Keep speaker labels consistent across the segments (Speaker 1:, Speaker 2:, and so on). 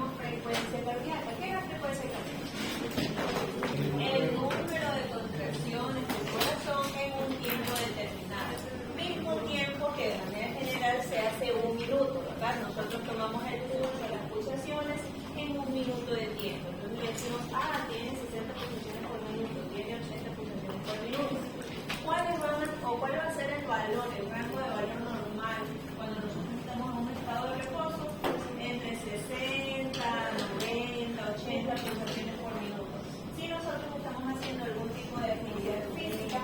Speaker 1: tenemos frecuencia cardíaca. ¿Qué es la frecuencia cardíaca? El número de contracciones del corazón en un tiempo determinado. Mismo tiempo que de manera general se hace 1 minuto, ¿verdad? Nosotros tomamos el pulso, las pulsaciones en 1 minuto de tiempo. Entonces le decimos, tiene 60 pulsaciones por minuto, tiene 80 pulsaciones por minuto. ¿Cuál va a ser el valor, el rango de valor normal cuando nosotros estamos en un estado de reposo? Entre 60, 90, 80 pulsaciones por minuto. Si nosotros estamos haciendo algún tipo de actividad física,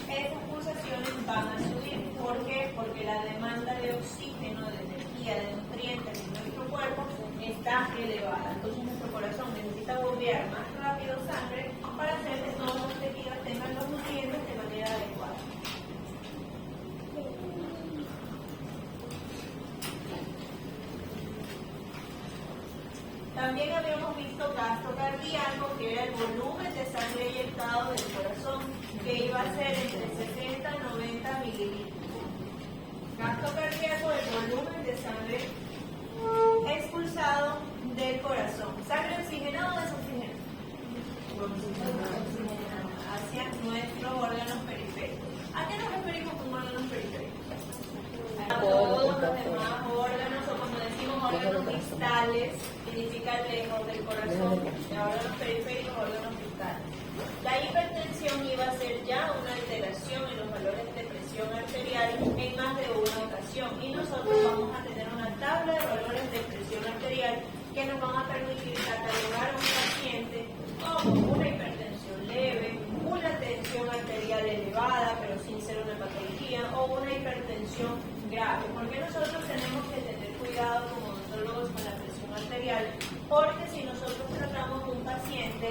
Speaker 1: esas pulsaciones van a subir. ¿Por qué? Porque la demanda de oxígeno, de energía, de nutrientes en nuestro cuerpo está elevada. Entonces nuestro corazón necesita bombear más rápido sangre para hacer que todos los tejidos tengan los nutrientes de manera adecuada. También habíamos visto gasto cardíaco, que era el volumen de sangre eyectado del corazón, que iba a ser entre 60 y 90 mililitros. Gasto cardíaco, el volumen de sangre expulsado del corazón. ¿Sangre oxigenada o desoxigenada? Hacia nuestros órganos periféricos. ¿A qué nos referimos con órganos periféricos? A todos los demás órganos, o como decimos órganos distales, significa lejos del corazón, de órganos periféricos, órganos distales. La hipertensión iba a ser ya una alteración en los valores de presión arterial en más de una ocasión, y nosotros vamos a tener una tabla de valores de presión arterial que nos van a permitir catalogar a un paciente como una hipertensión leve, una tensión arterial elevada pero sin ser una patología, o una hipertensión grave, porque nosotros tenemos que tener cuidado como odontólogos con la presión arterial, porque si nosotros tratamos un paciente,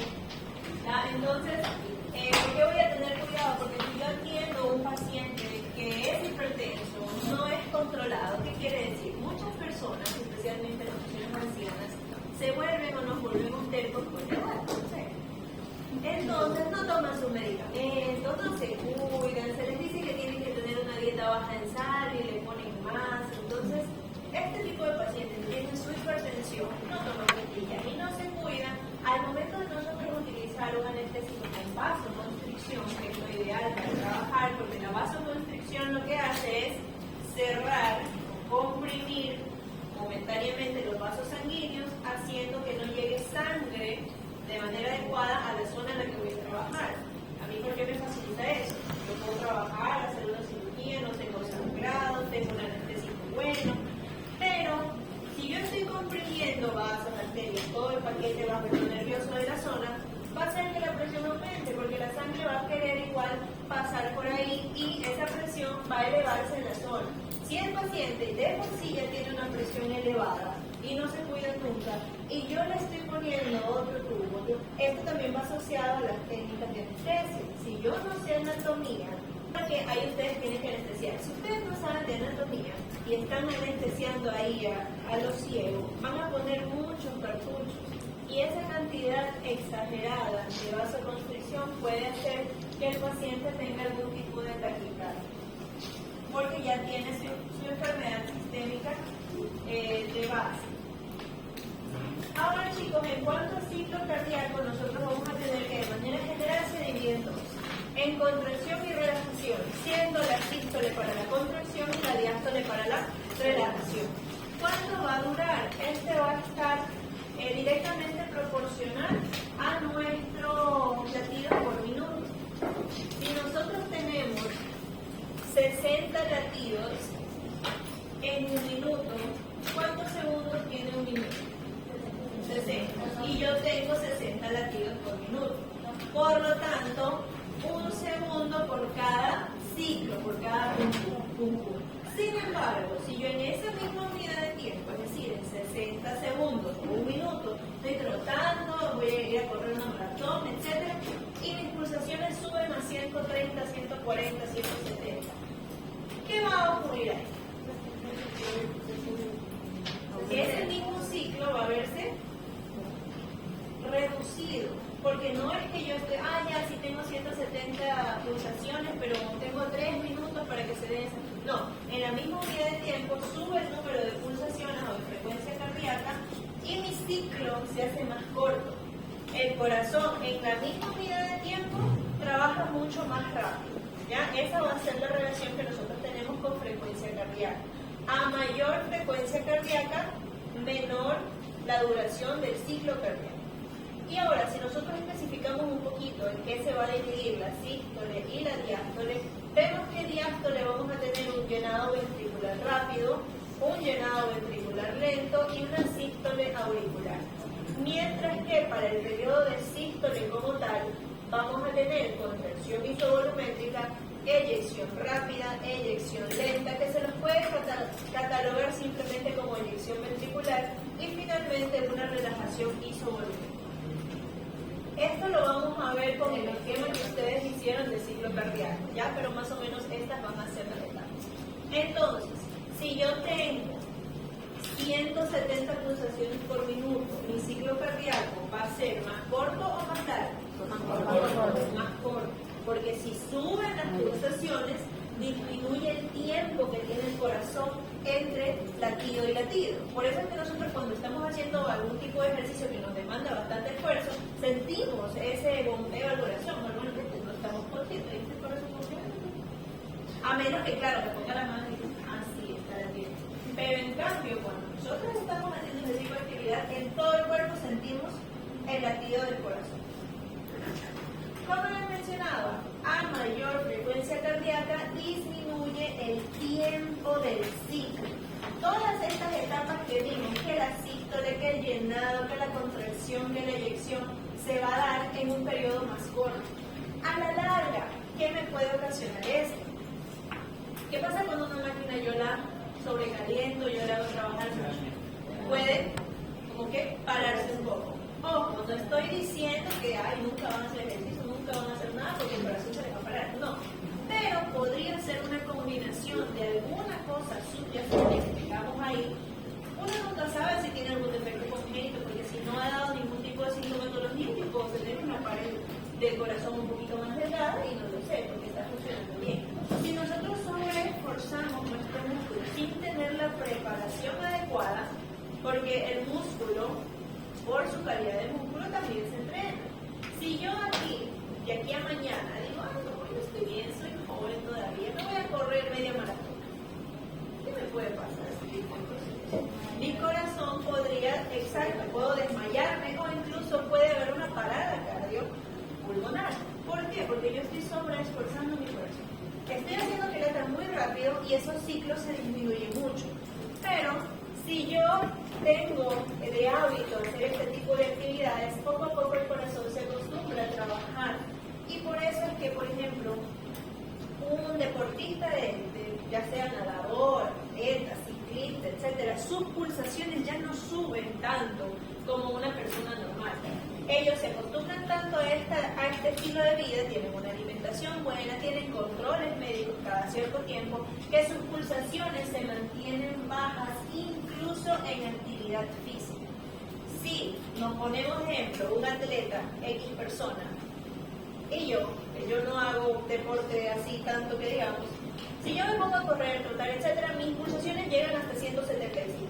Speaker 1: entonces, ¿por qué voy a tener cuidado? Porque si yo atiendo un paciente que es hipertenso, no es controlado, ¿qué quiere decir? Muchas personas, especialmente las personas ancianas, se vuelven o nos volvemos tercos con la edad. Entonces no toman sus medicamentos, no se cuidan, se les dice que tienen que tener una dieta baja en sal y le ponen más. Entonces, este tipo de pacientes que tienen su hipertensión, no toman pastillas y no se cuidan, al momento de nosotros utilizar un anestésico en vasoconstricción, que es lo ideal para trabajar, porque la vasoconstricción lo que hace es cerrar, comprimir momentáneamente los vasos sanguíneos, haciendo que no llegue sangre de manera adecuada a la zona en la que voy a trabajar. ¿A mí por qué me facilita eso? Yo puedo trabajar, hacer una cirugía, no tengo sangrado, tengo un anestésico bueno, pero si yo estoy comprimiendo vasos, arterias, todo el paquete bajo el nervioso de la zona, va a hacer que la presión aumente, porque la sangre va a querer igual pasar por ahí y esa presión va a elevarse en la zona. Si el paciente de por sí ya tiene una presión elevada y no se cuida nunca, y yo le estoy poniendo otro tubo, esto también va asociado a las técnicas de anestesia. Si yo no sé anatomía, porque ahí ustedes tienen que anestesiar. Si ustedes no saben de anatomía y están anestesiando ahí a los ciegos, van a poner muchos cartuchos. Y esa cantidad exagerada de vasoconstricción puede hacer que el paciente tenga algún tipo de taquicardia, porque ya tiene su enfermedad sistémica de base. Ahora, chicos, en cuanto a ciclo cardíaco, nosotros vamos a tener que de manera general se divide en dos: en contracción y relajación, siendo la sístole para la contracción y la diástole para la relajación. ¿Cuánto va a durar? Este va a estar directamente proporcional a nuestro latido por minuto. Si nosotros tenemos 60 latidos en un minuto, ¿cuántos segundos tiene un minuto? 60. Y yo tengo 60 latidos por minuto. Por lo tanto, un segundo por cada ciclo, por cada pum. Sin embargo, si yo en esa misma unidad de tiempo, es decir, en 60 segundos o un minuto, estoy trotando, voy a ir a correr una maratón, etc., y mis pulsaciones suben a 130, 140, 170, ¿qué va a ocurrir ahí? Ese mismo ciclo va a verse reducido, porque no es que yo esté, ya sí tengo 170 pulsaciones, pero tengo 3 minutos para que se den esas. No, en la misma unidad de tiempo sube el número de pulsaciones o de frecuencia cardíaca y mi ciclo se hace más corto. El corazón en la misma unidad de tiempo trabaja mucho más rápido. ¿Ya? Esa va a ser la relación que nosotros tenemos con frecuencia cardíaca. A mayor frecuencia cardíaca, menor la duración del ciclo cardíaco. Y ahora, si nosotros especificamos un poquito en qué se va a dividir la sístole y la diástole, vemos que diástole vamos a tener un llenado ventricular rápido, un llenado ventricular lento y una sístole auricular. Mientras que para el periodo de sístole como tal, vamos a tener contracción isovolumétrica, eyección rápida, eyección lenta, que se los puede catalogar simplemente como eyección ventricular, y finalmente una relajación isovolumétrica. Esto lo vamos a ver con el esquema que ustedes hicieron de ciclo cardíaco, ¿ya? Pero más o menos estas van a ser las etapas. Entonces, si yo tengo 170 pulsaciones por minuto, mi ciclo cardíaco va a ser más corto o más largo? Más corto. Porque si suben las pulsaciones, disminuye el tiempo que tiene el corazón entre latido y latido. Por eso es que nosotros cuando estamos haciendo algún tipo de ejercicio que nos demanda bastante esfuerzo, sentimos ese bombeo al corazón. Normalmente no estamos conscientes de este corazón funcionando. A menos que, claro, te ponga la mano y dices, así está latiendo. Pero en cambio, cuando nosotros estamos haciendo ese tipo de actividad, en todo el cuerpo sentimos el latido del corazón. Como les mencionaba, a mayor frecuencia cardíaca disminuye el tiempo del ciclo. Todas estas etapas que vimos, que la sístole, que el llenado, que la contracción, que la eyección, se va a dar en un periodo más corto. A la larga, ¿qué me puede ocasionar esto? ¿Qué pasa cuando una máquina yo la sobrecaliento, yo la hago trabajar mucho? Puede, como que, pararse un poco. Ojo, no estoy diciendo que nunca van a hacer ejercicio, nunca van a hacer nada porque el corazón se les va a parar, no. Pero podría ser una combinación de alguna cosa subyacente que tengamos ahí. Uno nunca sabe si tiene algún defecto congénito, porque si no ha dado ningún tipo de sintomatología, yo puedo tener una pared del corazón un poquito más delgada y no lo sé, porque está funcionando bien. Si nosotros sobreesforzamos nuestro músculo sin tener la preparación adecuada, porque el músculo, por su calidad de músculo, también se entrena. Si yo aquí, de aquí a mañana, digo, no, yo estoy bien, soy joven todavía, no voy a correr media maratón. ¿Qué me puede pasar? Mi corazón podría, puedo desmayarme o incluso puede haber una parada cardiopulmonar. ¿Por qué? Porque yo estoy sobreesforzando mi corazón. Estoy haciendo que lata muy rápido y esos ciclos se disminuyen mucho. Pero si yo tengo de hábito hacer este tipo de actividades, poco a poco el corazón se acostumbra a trabajar. Y por eso es que, por ejemplo, un deportista ya sea nadador, atleta, ciclista, etcétera, sus pulsaciones ya no suben tanto como una persona normal. Ellos se acostumbran tanto a este estilo de vida, tienen una alimentación buena, tienen controles médicos cada cierto tiempo, que sus pulsaciones se mantienen bajas incluso en actividad física. Si nos ponemos ejemplo, un atleta, X persona, y yo, que yo no hago deporte así tanto que digamos, si yo me pongo a correr, trotar, etcétera, mis pulsaciones llegan hasta 175.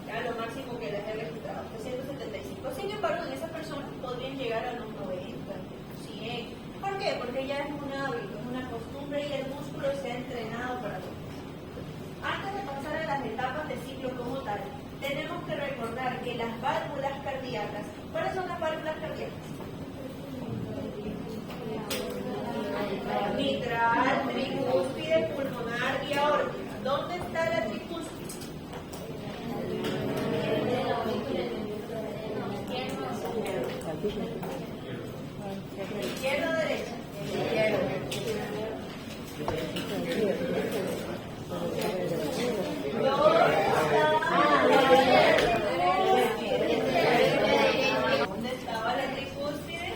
Speaker 1: Ya lo máximo que les he registrado, hasta 175. Sin embargo, en esas personas podrían llegar a los 90, 100. ¿Por qué? Porque ya es un hábito, es una costumbre y el músculo se ha entrenado para todo. Antes de pasar a las etapas del ciclo como tal, tenemos que recordar que las válvulas cardíacas, ¿cuáles son las válvulas cardíacas? Mitral, tricúspide, pulmonar y aórtica. ¿Dónde está la tricúspide? ¿Izquierda o derecha? ¿Dónde estaba la tricúspide?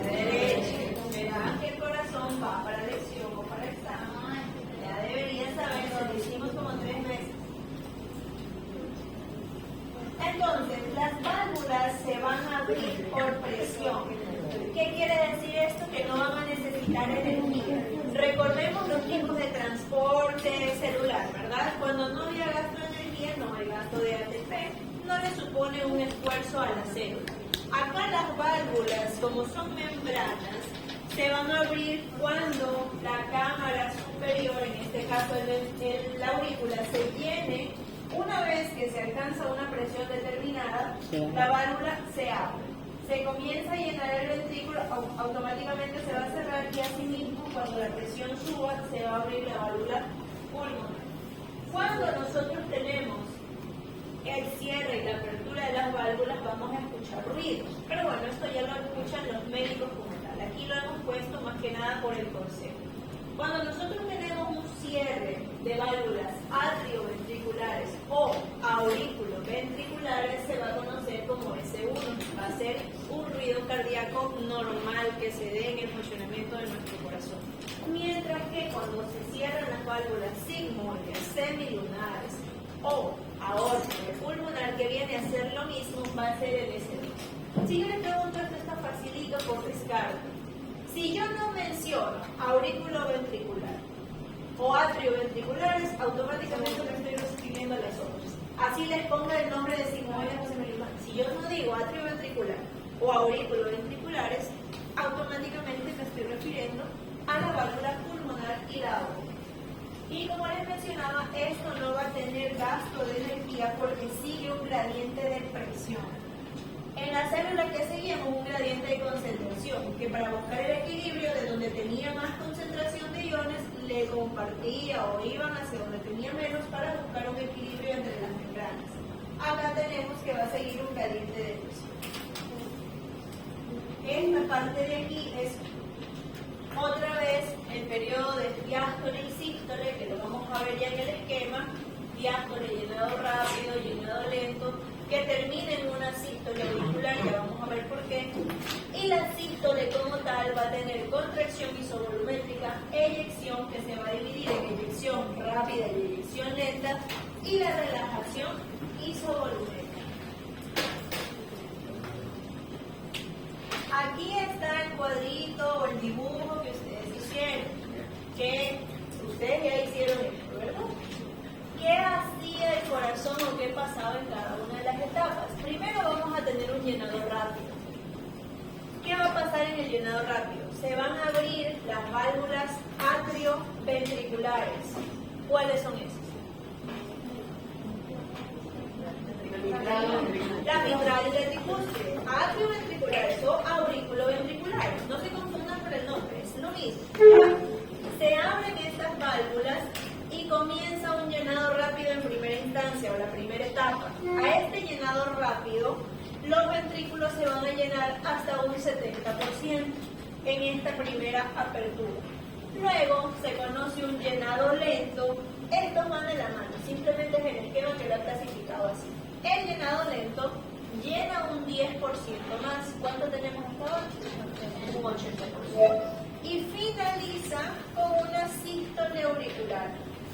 Speaker 1: Derecha. Verán que el corazón va para lección o para examen. Ya deberían saber, lo hicimos como 3 meses. Entonces, las válvulas se van a abrir por presión. ¿Qué quiere decir esto? Que no van a necesitar energía. Recordemos los tipos de transporte celular, ¿verdad? Cuando no había gasto de energía, no hay gasto de ATP, no le supone un esfuerzo a la célula. Acá las válvulas, como son membranas, se van a abrir cuando la cámara superior, en este caso la aurícula, se llene. Una vez que se alcanza una presión determinada, la válvula se abre. Se comienza a llenar el ventrículo, automáticamente se va a cerrar y asimismo cuando la presión suba se va a abrir la válvula pulmonar. Cuando nosotros tenemos el cierre y la apertura de las válvulas vamos a escuchar ruidos, pero bueno, esto ya lo escuchan los médicos como tal. Aquí lo hemos puesto más que nada por el consejo. Cuando nosotros tenemos un cierre de válvulas atrioventriculares o auriculoventriculares, se va a conocer como S1. Va a ser un ruido cardíaco normal que se dé en el funcionamiento de nuestro corazón. Mientras que cuando se cierran las válvulas sigmoides, semilunares o aórtico-pulmonar, que viene a ser lo mismo, va a ser el S2. Si yo le pregunto, esto está facilito por descarte. Si yo no menciono auriculoventricular o atrioventriculares, automáticamente me estoy refiriendo a las otras. Así les pongo el nombre de sigmoides o semilunares. Si yo no digo atrioventricular o auriculoventriculares, automáticamente me estoy refiriendo a la válvula pulmonar y la aorta. Y como les mencionaba, esto no va a tener gasto de energía porque sigue un gradiente de presión. En la célula que seguíamos un gradiente de concentración, que para buscar el equilibrio de donde tenía más concentración de iones, le compartía o iban hacia donde tenía menos para buscar un equilibrio entre las membranas. Acá tenemos que va a seguir un gradiente de presión. Esta parte de aquí es otra vez el periodo de diástole y sístole, que lo vamos a ver ya en el esquema. Diástole, llenado rápido, llenado lento, que termina en una sístole auricular, ya vamos a ver por qué. Y la sístole como tal va a tener contracción isovolumétrica, eyección, que se va a dividir en eyección rápida y eyección lenta, y la relajación isovolumétrica. Aquí está el cuadrito o el dibujo que ustedes hicieron, que ustedes ya hicieron esto, ¿verdad? ¿Qué hacía el corazón o qué pasaba en cada una de las etapas? Primero vamos a tener un llenado rápido. ¿Qué va a pasar en el llenado rápido? Se van a abrir las válvulas atrioventriculares. ¿Cuáles son esas? La mitral y la tricúspide. Atrioventriculares o auriculoventriculares. No se confundan por el nombre, es lo mismo. Se abren estas válvulas y comienza un llenado rápido en primera instancia o la primera etapa. A este llenado rápido, los ventrículos se van a llenar hasta un 70% en esta primera apertura. Luego se conoce un llenado lento. Estos van de la mano, simplemente es el esquema que lo ha clasificado así. El llenado lento llena un 10% más. ¿Cuánto tenemos hasta ahora? Un 80%. Y finaliza con una sístole auricular.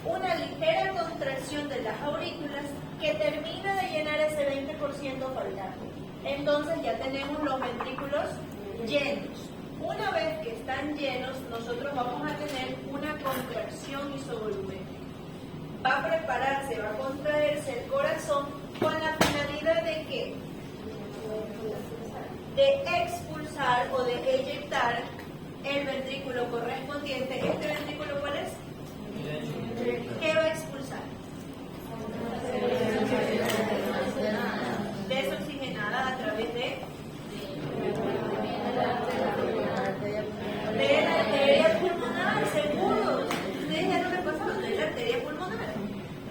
Speaker 1: Una ligera contracción de las aurículas que termina de llenar ese 20% faltante. Entonces ya tenemos los ventrículos llenos. Una vez que están llenos, nosotros vamos a tener una contracción isovolumétrica. Va a prepararse, va a contraerse el corazón con la finalidad de ¿qué? De expulsar o de eyectar el ventrículo correspondiente. ¿Este ventrículo cuál es? ¿Qué va a expulsar? Desoxigenada a través de la arteria pulmonar, seguro. Ustedes ya lo repasaron, de la arteria pulmonar.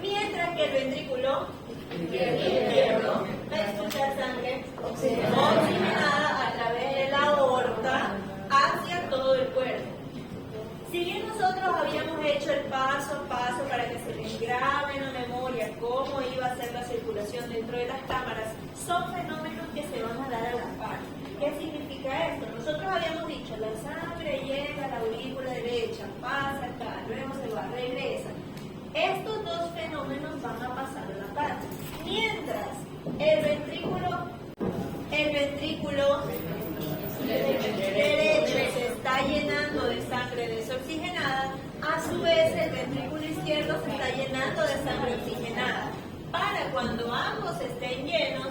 Speaker 1: Mientras que el ventrículo izquierdo va a expulsar sangre oxigenada a través de la aorta hacia todo el cuerpo. Si bien nosotros habíamos hecho el paso a paso para que se les grabe en la memoria cómo iba a ser la circulación dentro de las cámaras, son fenómenos que se van a dar a la par. ¿Qué significa esto? Nosotros habíamos dicho, la sangre llega a la aurícula derecha, pasa acá, luego se va, regresa. Estos dos fenómenos van a pasar a la par. Mientras el ventrículo derecho se está llenando de sangre desoxigenada, a su vez el ventrículo izquierdo se está llenando de sangre oxigenada. para cuando ambos estén llenos,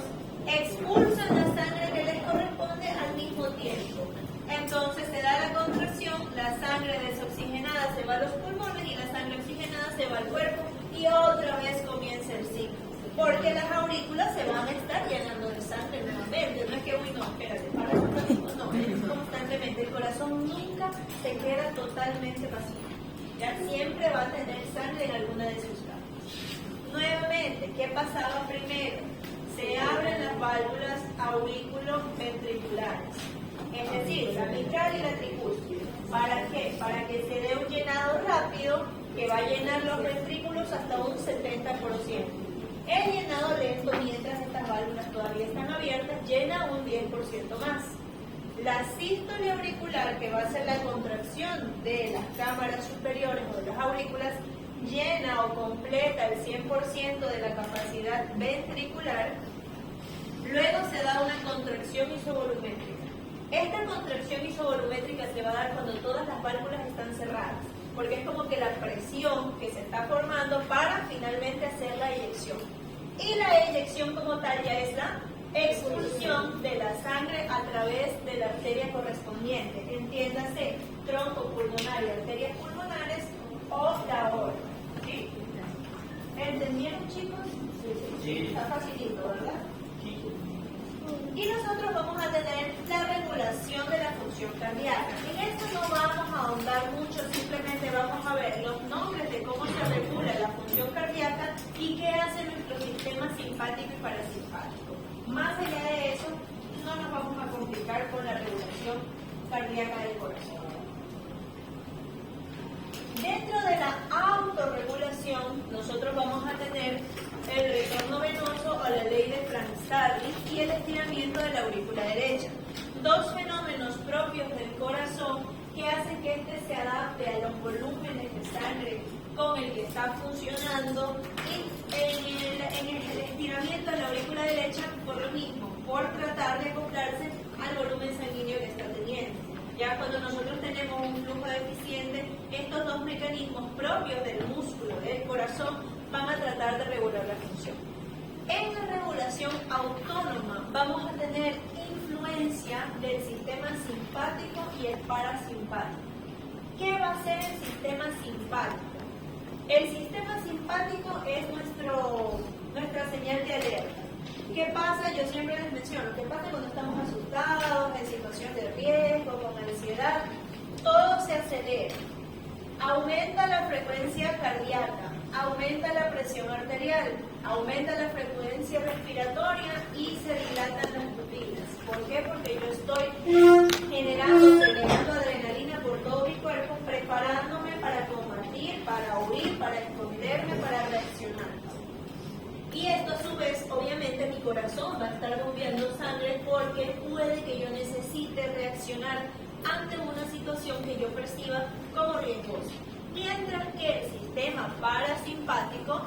Speaker 1: expulsan la sangre que les corresponde al mismo tiempo. Entonces se da la contracción, la sangre desoxigenada se va a los pulmones y la sangre oxigenada se va al cuerpo y otra vez comienza el ciclo. Porque las aurículas se van a estar llenando de sangre nuevamente. No es que, uy, no, espérate, para un ratito, no, es constantemente. El corazón nunca se queda totalmente vacío. Ya siempre va a tener sangre en alguna de sus capas. Nuevamente, ¿qué pasaba primero? Se abren las válvulas auriculoventriculares, es decir, la mitral y la tricúspide. ¿Para qué? Para que se dé un llenado rápido que va a llenar los ventrículos hasta un 70%. El llenado lento, mientras estas válvulas todavía están abiertas, llena un 10% más. La sístole auricular, que va a ser la contracción de las cámaras superiores o de las aurículas, llena o completa el 100% de la capacidad ventricular. Luego se da una contracción isovolumétrica. Esta contracción isovolumétrica se va a dar cuando todas las válvulas están cerradas, porque es como que la presión que se está formando para finalmente hacer la eyección. Y la eyección como tal ya es la expulsión de la sangre a través de la arteria correspondiente. Entiéndase, tronco pulmonar y arterias pulmonares o la aorta. ¿Sí? ¿Entendieron, chicos? Sí. Está facilito, ¿verdad? Y nosotros vamos a tener la regulación de la función cardíaca. En esto no vamos a ahondar mucho, simplemente vamos a ver los nombres de cómo se regula la función cardíaca y qué hace nuestro sistema simpático y parasimpático. Más allá de eso, no nos vamos a complicar con la regulación cardíaca del corazón. Dentro de la autorregulación, nosotros vamos a tener el retorno venoso o la ley de Frank-Starling y el estiramiento de la aurícula derecha. Dos fenómenos propios del corazón que hacen que éste se adapte a los volúmenes de sangre con el que está funcionando y en el estiramiento de la aurícula derecha por lo mismo, por tratar de acoplarse al volumen sanguíneo que está teniendo. Ya cuando nosotros tenemos un flujo deficiente, estos dos mecanismos propios del músculo del corazón van a tratar de regular la función. En la regulación autónoma vamos a tener influencia del sistema simpático y el parasimpático. ¿Qué va a ser el sistema simpático? El sistema simpático es nuestra señal de alerta. ¿Qué pasa? Yo siempre les menciono, ¿qué pasa cuando estamos asustados, en situación de riesgo, con ansiedad? Todo se acelera. Aumenta la frecuencia cardíaca, aumenta la presión arterial, aumenta la frecuencia respiratoria y se dilatan las pupilas. ¿Por qué? Porque yo estoy segregando adrenalina por todo mi cuerpo, preparándome para combatir, para huir, para esconderme, para reaccionar. Y esto a su vez, obviamente, mi corazón va a estar bombeando sangre porque puede que yo necesite reaccionar ante una situación que yo perciba como riesgosa. Mientras que el sistema parasimpático,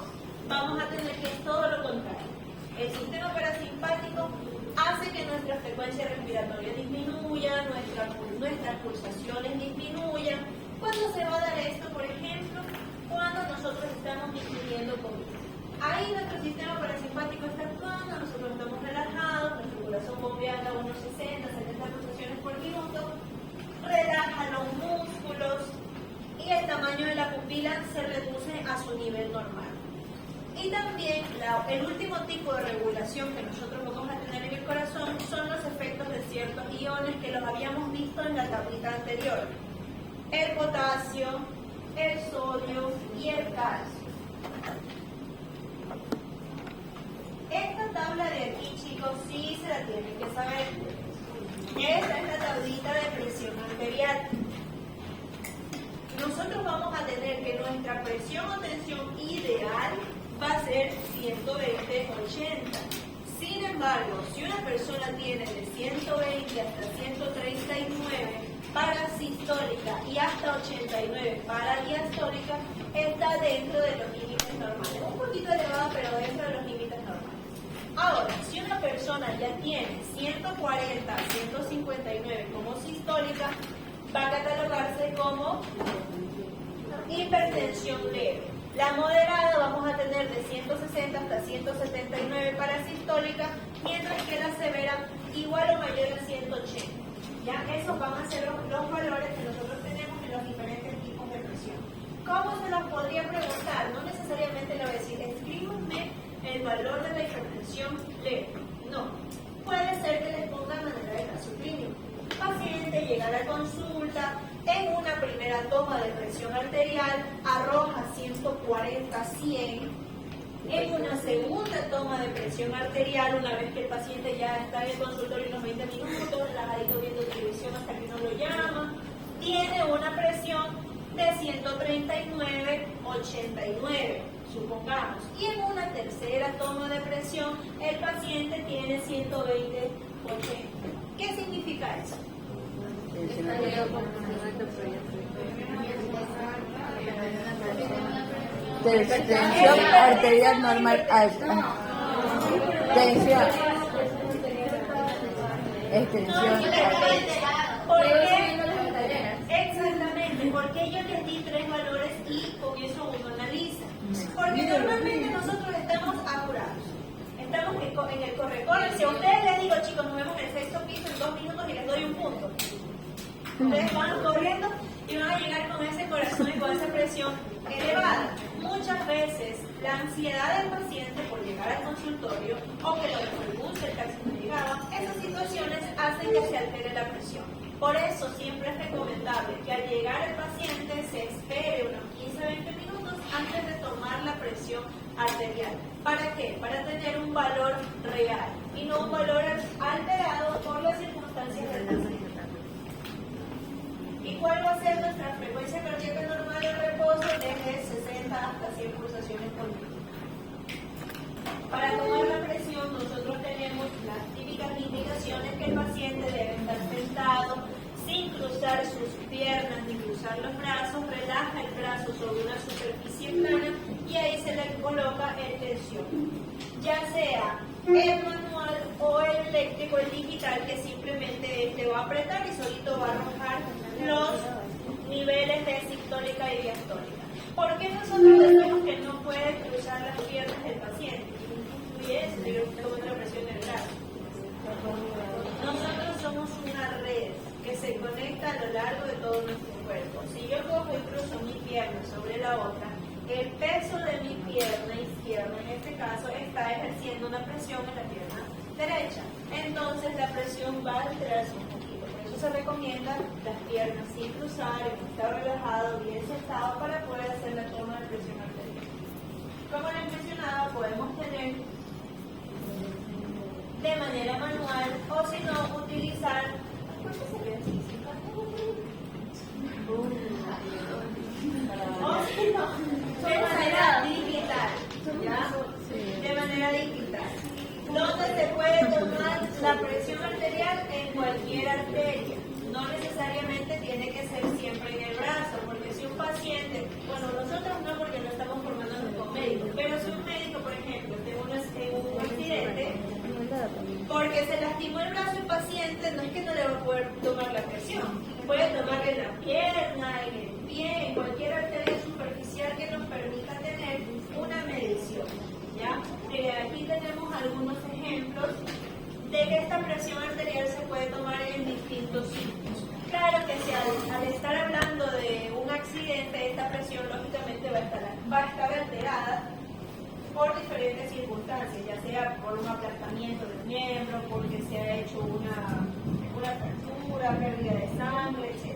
Speaker 1: vamos a tener que es todo lo contrario. El sistema parasimpático hace que nuestra frecuencia respiratoria disminuya, nuestras pulsaciones disminuyan. ¿Cuándo se va a dar esto? Por ejemplo, cuando nosotros estamos disminuyendo comida. Ahí nuestro sistema parasimpático está actuando, nosotros estamos relajados, nuestro corazón bombeando a unos 60, 70 pulsaciones por minuto, relaja los músculos y el tamaño de la pupila se reduce a su nivel normal. Y también el último tipo de regulación que nosotros vamos a tener en el corazón son los efectos de ciertos iones que los habíamos visto en la tablita anterior. El potasio, el sodio y el calcio. Esta tabla de aquí, chicos, sí se la tienen que saber. Esta es la tablita de presión arterial. Nosotros vamos a tener que nuestra presión o tensión ideal va a ser 120/80. Sin embargo, si una persona tiene de 120 hasta 139 para sistólica y hasta 89 para diastólica, está dentro de los límites normales. Un poquito elevado, pero dentro de los límites normales. Ahora, si una persona ya tiene 140 a 159 como sistólica, va a catalogarse como hipertensión leve. La moderada vamos a tener de 160 hasta 179 parasistólica, mientras que la severa igual o mayor a 180. ¿Ya? Esos van a ser los valores que nosotros tenemos en los diferentes tipos de presión. ¿Cómo se los podría preguntar? No necesariamente le voy a decir, escríbanme el valor de la hipertensión leve. No. Puede ser que les ponga manera de caso clínico. Paciente llega a la consulta, en una primera toma de presión arterial arroja 140-100. En una segunda toma de presión arterial, una vez que el paciente ya está en el consultorio unos 20 minutos, relajadito viendo televisión hasta que uno lo llama, tiene una presión de 139-89, supongamos. Y en una tercera toma de presión, el paciente tiene 120-80. ¿Qué significa eso?
Speaker 2: Tensión arterial normal alta. Tensión. Extensión.
Speaker 1: ¿Por qué? Exactamente, porque yo les di 3 valores y con eso uno analiza. Porque normalmente nosotros estamos apurados. Estamos en el corre-corre. Si a ustedes les digo, chicos, nos vemos en el 6º piso en 2 minutos y les doy un punto. Ustedes van corriendo y van a llegar con ese corazón y con esa presión elevada. Muchas veces la ansiedad del paciente por llegar al consultorio o que lo dejó el bus, el taxi no llegaba, esas situaciones hacen que se altere la presión. Por eso siempre es recomendable que al llegar el paciente se espere unos 15-20 minutos antes de tomar la presión arterial. ¿Para qué? Para tener un valor real y no un valor alterado por las circunstancias del paciente. ¿Y cuál va a ser nuestra frecuencia cardíaca normal de reposo? Desde 60 hasta 100 pulsaciones por minuto. Para tomar la presión nosotros tenemos las típicas indicaciones que el paciente debe estar sentado sin cruzar sus piernas ni cruzar los brazos, relaja el brazo sobre una superficie plana y ahí se le coloca el tensión. Ya sea el manual o el eléctrico, el digital, que simplemente este va a apretar y solito va a arrojar los niveles de sistólica y diastólica. ¿Por qué nosotros decimos que no puede cruzar las piernas del paciente? Incluye eso, la presión del brazo. Nosotros somos una red que se conecta a lo largo de todo nuestro cuerpo. Si yo cojo y cruzo mi pierna sobre la otra, el peso de mi pierna izquierda, en este caso, está ejerciendo una presión en la pierna derecha. Entonces la presión va a alterarse un poquito. Por eso se recomienda las piernas sin cruzar, en un estado relajado, bien sentado, para poder hacer la toma de presión arterial. Como les mencionaba, podemos tener de manera manual o si no, utilizar... ¿Por qué se ve así? O si no, de manera digital, ¿ya? De manera digital. ¿Dónde se puede tomar la presión arterial? En cualquier arteria. No necesariamente tiene que ser siempre en el brazo, porque si un paciente, bueno, nosotros no, porque no estamos formándonos con médicos, pero si un médico, por ejemplo, tiene un accidente, porque se lastimó el brazo el paciente, no es que no le va a poder tomar la presión, puede tomar en la pierna, en el pie, en cualquier arteria superficial que nos permita tener una medición, ¿ya? Aquí tenemos algunos ejemplos de que esta presión arterial se puede tomar en distintos sitios. Claro que si al estar hablando de un accidente, esta presión lógicamente va a estar alterada por diferentes circunstancias, ya sea por un aplastamiento del miembro, porque se ha hecho una fractura, pérdida de sangre, etc.